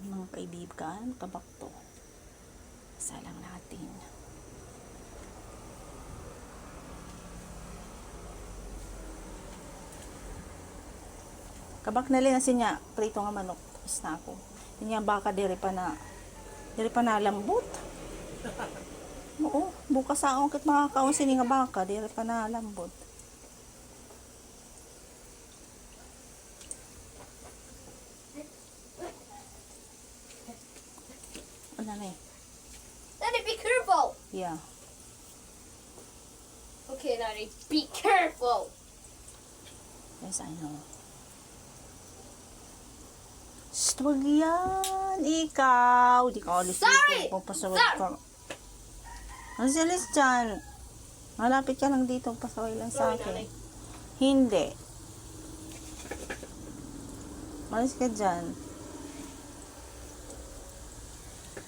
mga kaibigan, kabak to. Isa lang natin. Kabak na rin kasi niya, prito nga manok. Tapos na ako. Hindi nga baka diri pa na lambot. Oo, bukas akong kit makakaunsin nga baka, diri pa na lambot. Ano na eh? Daddy, be careful! Yeah. Okay, Daddy, be careful! Yes, I know. Shh, wag yan. Ikaw. Di ka alis Sorry! dito. Papasaway ka. Ano si alis dyan? Malapit ka lang dito. Pasaway lang sa Sorry, akin. Nanay. Hindi. Malis ka dyan.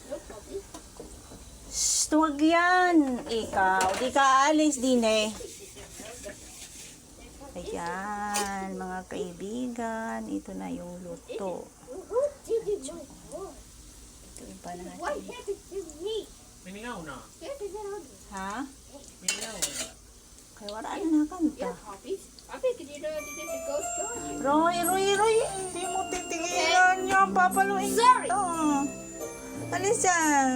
No, Poppy. Shh, wag yan. Ikaw. Di ka alis din eh. Ayan, mga kaibigan. Ito na yung luto. Ito yung pa Why natin. can't it give me? Miningaw na. Can't it get on? Ha? Miningaw na. Kaya wala na nakanta. Yeah, Poppy. Poppy, can you do it? Did it go strong? Roy, hindi mo titigilan yan. Papaluin Sorry. ito. Alis yan.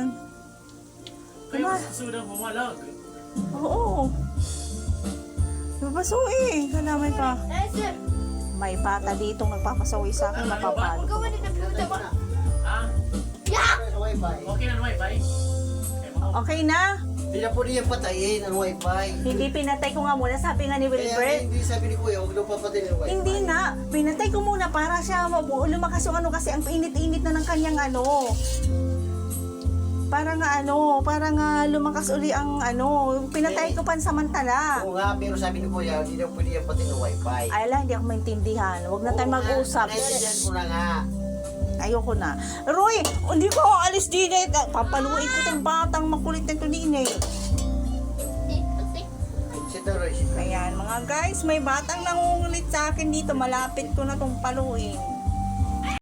Kayo susunod mo malag. Oo. Babasuin. Kalamay pa. Answer. May bata dito nagpapasuwi sa akin. We're Mapapalo. going to the computer. Ha? Yeah! Okay na ang wifi? Okay na? Hindi na po niya patayin ang wifi. Hindi pinatay ko nga muna. Sabi nga ni Kaya Wilbert. hindi sabi ni Kuya, huwag daw papatayin ang wifi. Hindi nga. Pinatay ko muna para siya lumakas yung ano kasi ang init-init na ng kanyang ano. Para nga lumakas uli ang ano. Pinatay ko pansamantala. Oo nga, pero sabi ni Kuya, hindi daw pwede niya patayin ang wifi. Ay lang, hindi ako maintindihan. Huwag na tayo Oo nga, mag-usap. naintindihan ko na nga. Ayoko na. Roy, hindi ko ako alis din eh. Papaluin ko itong batang makulit na ito din eh. Sit down, Roy, sit down. Ayan mga guys, may batang nangungulit sa akin dito. Malapit ko na itong paluin.